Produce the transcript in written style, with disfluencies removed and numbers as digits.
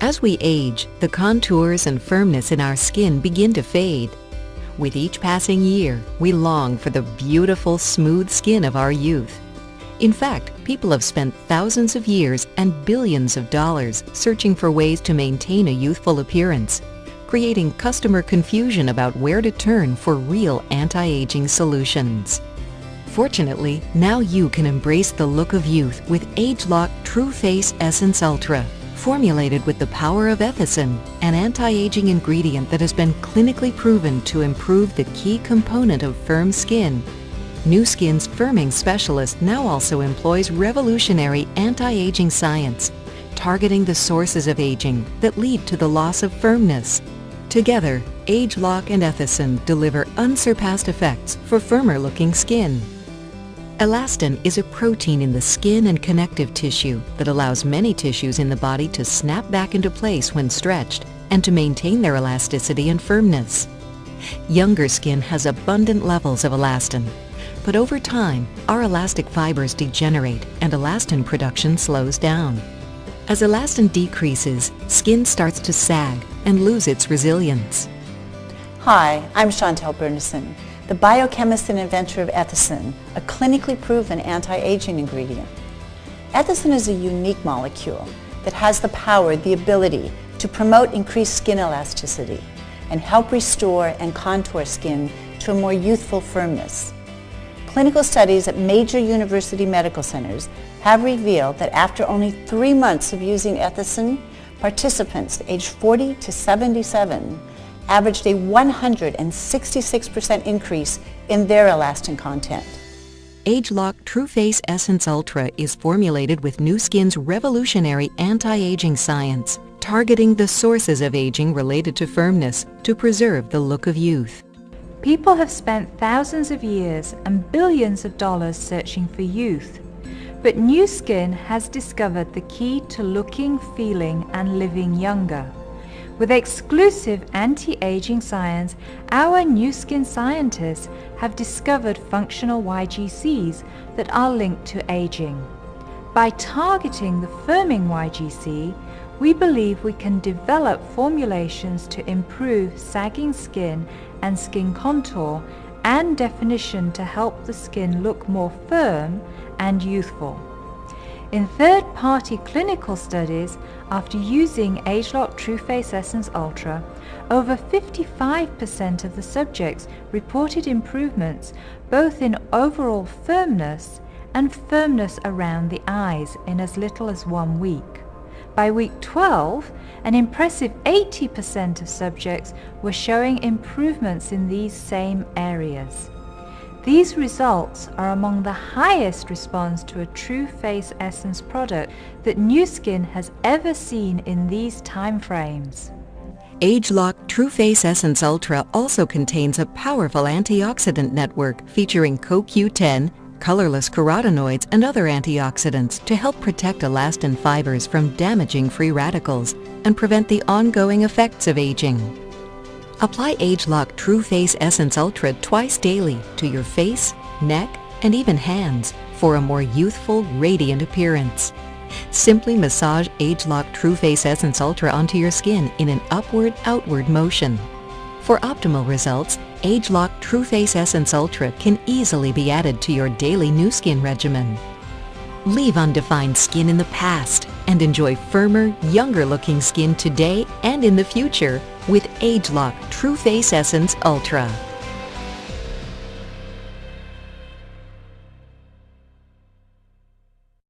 As we age, the contours and firmness in our skin begin to fade. With each passing year, we long for the beautiful, smooth skin of our youth. In fact, people have spent thousands of years and billions of dollars searching for ways to maintain a youthful appearance, creating customer confusion about where to turn for real anti-aging solutions. Fortunately, now you can embrace the look of youth with ageLOC Tru Face Essence Ultra. Formulated with the power of Ethicin, an anti-aging ingredient that has been clinically proven to improve the key component of firm skin. Nu Skin's firming specialist now also employs revolutionary anti-aging science, targeting the sources of aging that lead to the loss of firmness. Together, ageLOC and Ethicin deliver unsurpassed effects for firmer-looking skin. Elastin is a protein in the skin and connective tissue that allows many tissues in the body to snap back into place when stretched and to maintain their elasticity and firmness. Younger skin has abundant levels of elastin, but over time, our elastic fibers degenerate and elastin production slows down. As elastin decreases, skin starts to sag and lose its resilience. Hi, I'm Chantel Bernison, the biochemist and inventor of Ethicin, a clinically proven anti-aging ingredient. Ethicin is a unique molecule that has the power, the ability to promote increased skin elasticity and help restore and contour skin to a more youthful firmness. Clinical studies at major university medical centers have revealed that after only 3 months of using Ethicin, participants aged 40 to 77 averaged a 166% increase in their elastin content. ageLOC Tru Face Essence Ultra is formulated with Nu Skin's revolutionary anti-aging science, targeting the sources of aging related to firmness to preserve the look of youth. People have spent thousands of years and billions of dollars searching for youth, but Nu Skin has discovered the key to looking, feeling, and living younger. With exclusive anti-aging science, our Nu Skin scientists have discovered functional YGCs that are linked to aging. By targeting the firming YGC, we believe we can develop formulations to improve sagging skin and skin contour and definition to help the skin look more firm and youthful. In third-party clinical studies, after using ageLOC Tru Face Essence Ultra, over 55% of the subjects reported improvements both in overall firmness and firmness around the eyes in as little as 1 week. By week 12, an impressive 80% of subjects were showing improvements in these same areas. These results are among the highest response to a Tru Face Essence product that Nu Skin has ever seen in these time frames. ageLOC Tru Face Essence Ultra also contains a powerful antioxidant network featuring CoQ10, colorless carotenoids, and other antioxidants to help protect elastin fibers from damaging free radicals and prevent the ongoing effects of aging. Apply ageLOC Tru Face Essence Ultra twice daily to your face, neck, and even hands for a more youthful, radiant appearance. Simply massage ageLOC Tru Face Essence Ultra onto your skin in an upward-outward motion. For optimal results, ageLOC Tru Face Essence Ultra can easily be added to your daily Nu Skin regimen. Leave undefined skin in the past and enjoy firmer, younger-looking skin today and in the future with ageLOC Tru Face Essence Ultra.